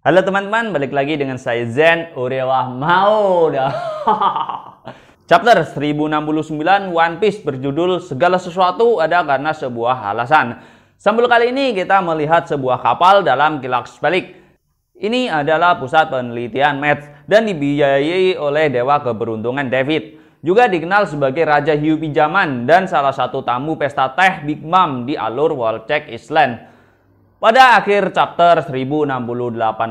Halo teman-teman, balik lagi dengan saya Zen. Urewah mau dah. Chapter 1069 One Piece berjudul Segala Sesuatu Ada Karena Sebuah Alasan. Sambil kali ini kita melihat sebuah kapal dalam kilas balik. Ini adalah pusat penelitian Mets dan dibiayai oleh dewa keberuntungan David. Juga dikenal sebagai Raja Hiu Pinjaman dan salah satu tamu pesta teh Big Mom di alur Wolchek Island. Pada akhir chapter 1068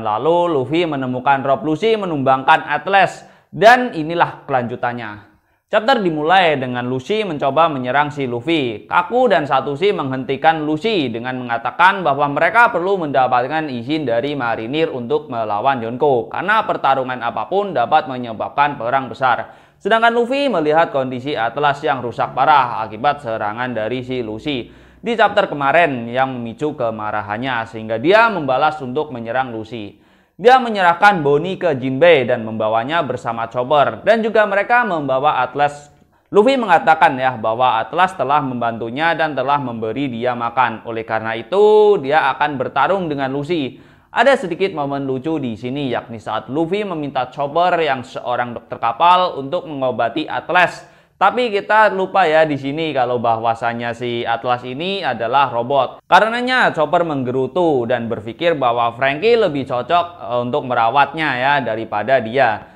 lalu, Luffy menemukan Rob Lucci menumbangkan Atlas, dan inilah kelanjutannya. Chapter dimulai dengan Lucci mencoba menyerang si Luffy. Kaku dan Satoshi menghentikan Lucci dengan mengatakan bahwa mereka perlu mendapatkan izin dari marinir untuk melawan Yonko, karena pertarungan apapun dapat menyebabkan perang besar. Sedangkan Luffy melihat kondisi Atlas yang rusak parah akibat serangan dari si Lucci di chapter kemarin yang memicu kemarahannya sehingga dia membalas untuk menyerang Lucci. Dia menyerahkan Bonnie ke Jinbei dan membawanya bersama Chopper, dan juga mereka membawa Atlas. Luffy mengatakan bahwa Atlas telah membantunya dan telah memberi dia makan. Oleh karena itu, dia akan bertarung dengan Lucci. Ada sedikit momen lucu di sini, yakni saat Luffy meminta Chopper yang seorang dokter kapal untuk mengobati Atlas. Tapi kita lupa di sini kalau bahwasanya si Atlas ini adalah robot. Karenanya Chopper menggerutu dan berpikir bahwa Franky lebih cocok untuk merawatnya daripada dia.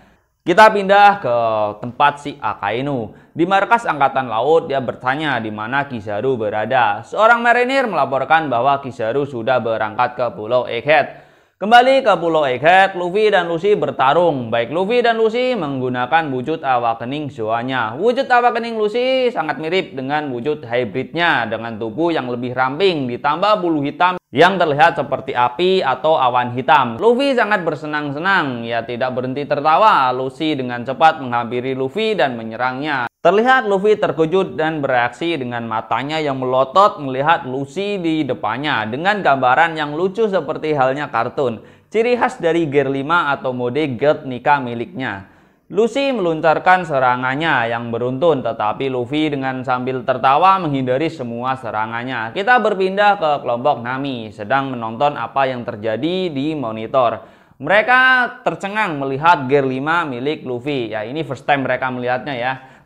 Kita pindah ke tempat si Akainu. Di markas angkatan laut dia bertanya di mana Kizaru berada. Seorang marinir melaporkan bahwa Kizaru sudah berangkat ke Pulau Egghead. Kembali ke Pulau Egghead, Luffy dan Lucci bertarung. Baik Luffy dan Lucci menggunakan wujud awakening Zoanya. Wujud awakening Lucci sangat mirip dengan wujud hybridnya dengan tubuh yang lebih ramping ditambah bulu hitam yang terlihat seperti api atau awan hitam. Luffy sangat bersenang-senang. Ia tidak berhenti tertawa. Lucci dengan cepat menghampiri Luffy dan menyerangnya. Terlihat Luffy terkejut dan bereaksi dengan matanya yang melotot melihat Lucci di depannya dengan gambaran yang lucu seperti halnya kartun. Ciri khas dari Gear 5 atau mode Guild Nika miliknya. Lucci meluncarkan serangannya yang beruntun, tetapi Luffy dengan sambil tertawa menghindari semua serangannya. Kita berpindah ke kelompok Nami, sedang menonton apa yang terjadi di monitor. Mereka tercengang melihat Gear 5 milik Luffy. Ini first time mereka melihatnya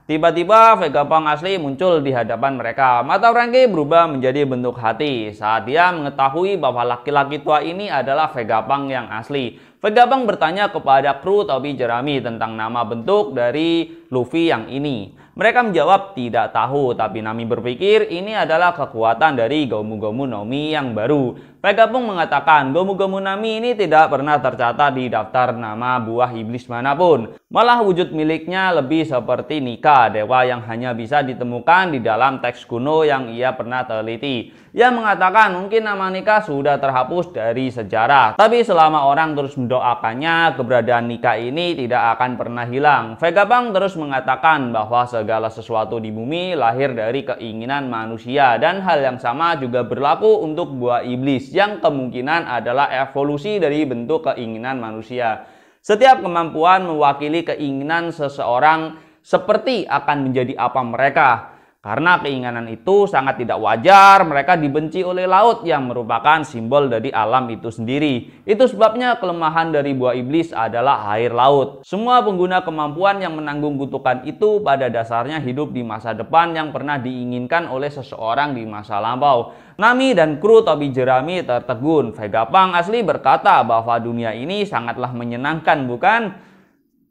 Tiba-tiba Vegapunk asli muncul di hadapan mereka. Mata Franky berubah menjadi bentuk hati saat dia mengetahui bahwa laki-laki tua ini adalah Vegapunk yang asli. Vegapunk bertanya kepada kru topi jerami tentang nama bentuk dari Luffy yang ini. Mereka menjawab tidak tahu, tapi Nami berpikir ini adalah kekuatan dari Gomu Gomu Nomi yang baru. Vegapunk mengatakan Gomu Gomu Nami ini tidak pernah tercatat di daftar nama buah iblis manapun. Malah wujud miliknya lebih seperti Nika, dewa yang hanya bisa ditemukan di dalam teks kuno yang ia pernah teliti. Ia mengatakan mungkin nama Nika sudah terhapus dari sejarah, tapi selama orang terus mendoakannya, keberadaan Nika ini tidak akan pernah hilang. Vegapunk terus mengatakan bahwa segala sesuatu di bumi lahir dari keinginan manusia, dan hal yang sama juga berlaku untuk buah iblis yang kemungkinan adalah evolusi dari bentuk keinginan manusia. Setiap kemampuan mewakili keinginan seseorang seperti akan menjadi apa mereka. Karena keinginan itu sangat tidak wajar, mereka dibenci oleh laut yang merupakan simbol dari alam itu sendiri. Itu sebabnya kelemahan dari buah iblis adalah air laut. Semua pengguna kemampuan yang menanggung kutukan itu pada dasarnya hidup di masa depan yang pernah diinginkan oleh seseorang di masa lampau. Nami dan kru topi jerami tertegun. Vegapunk asli berkata bahwa dunia ini sangatlah menyenangkan, bukan?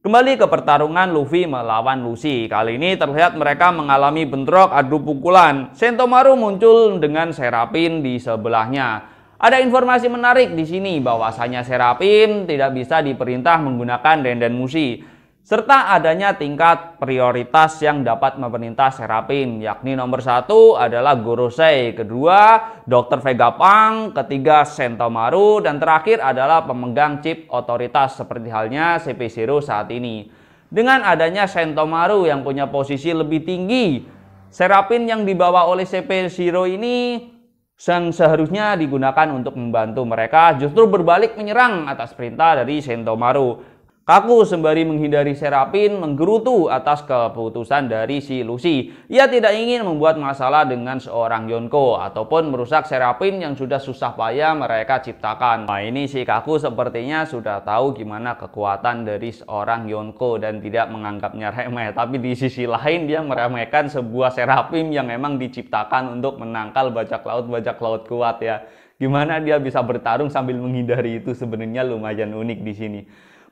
Kembali ke pertarungan Luffy melawan Lucci. Kali ini terlihat mereka mengalami bentrok adu pukulan. Sentomaru muncul dengan Serapin di sebelahnya. Ada informasi menarik di sini bahwasanya Serapin tidak bisa diperintah menggunakan Denden Mushi, serta adanya tingkat prioritas yang dapat memerintah Serapin, yakni nomor 1 adalah Gorosei, kedua Dr. Vegapunk, ketiga Sentomaru, dan terakhir adalah pemegang chip otoritas seperti halnya CP0 saat ini. Dengan adanya Sentomaru yang punya posisi lebih tinggi, Serapin yang dibawa oleh CP0 ini seharusnya digunakan untuk membantu mereka justru berbalik menyerang atas perintah dari Sentomaru. Kaku sembari menghindari Serapin menggerutu atas keputusan dari si Lucy. Ia tidak ingin membuat masalah dengan seorang Yonko ataupun merusak Serapin yang sudah susah payah mereka ciptakan. Nah, ini si Kaku sepertinya sudah tahu gimana kekuatan dari seorang Yonko dan tidak menganggapnya remeh. Tapi di sisi lain dia meremehkan sebuah Serapin yang memang diciptakan untuk menangkal bajak laut kuat ya. Gimana dia bisa bertarung sambil menghindari itu sebenarnya lumayan unik di sini.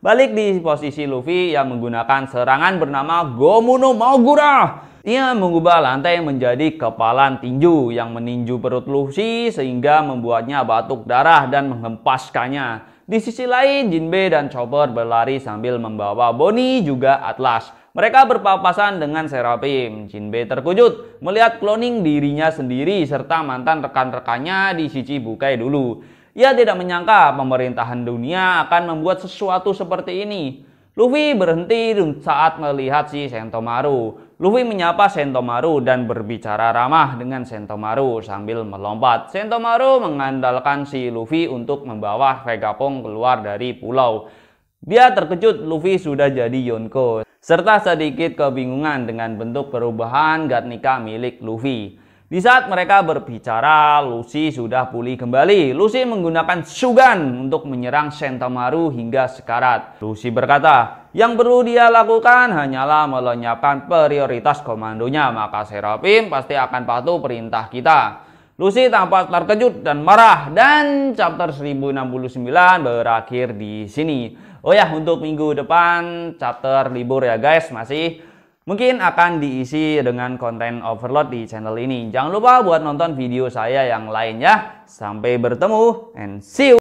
Balik di posisi Luffy yang menggunakan serangan bernama Gomu no Mogura. Ia mengubah lantai menjadi kepalan tinju yang meninju perut Luffy sehingga membuatnya batuk darah dan menghempaskannya. Di sisi lain, Jinbe dan Chopper berlari sambil membawa Bonnie juga Atlas. Mereka berpapasan dengan Serapin. Jinbe terkejut melihat kloning dirinya sendiri serta mantan rekan-rekannya di Shichibukai dulu. Ia tidak menyangka pemerintahan dunia akan membuat sesuatu seperti ini. Luffy berhenti saat melihat si Sentomaru. Luffy menyapa Sentomaru dan berbicara ramah dengan Sentomaru sambil melompat. Sentomaru mengandalkan si Luffy untuk membawa Vegapunk keluar dari pulau. Dia terkejut Luffy sudah jadi Yonko, serta sedikit kebingungan dengan bentuk perubahan Gatnika milik Luffy. Di saat mereka berbicara, Lucy sudah pulih kembali. Lucy menggunakan Shugan untuk menyerang Sentomaru hingga sekarat. Lucy berkata, yang perlu dia lakukan hanyalah melenyapkan prioritas komandonya, maka Serapin pasti akan patuh perintah kita. Lucy tampak terkejut dan marah, dan chapter 1069 berakhir di sini. Oh ya, untuk minggu depan chapter libur ya guys, mungkin akan diisi dengan konten overload di channel ini. Jangan lupa buat nonton video saya yang lain ya. Sampai bertemu and see you.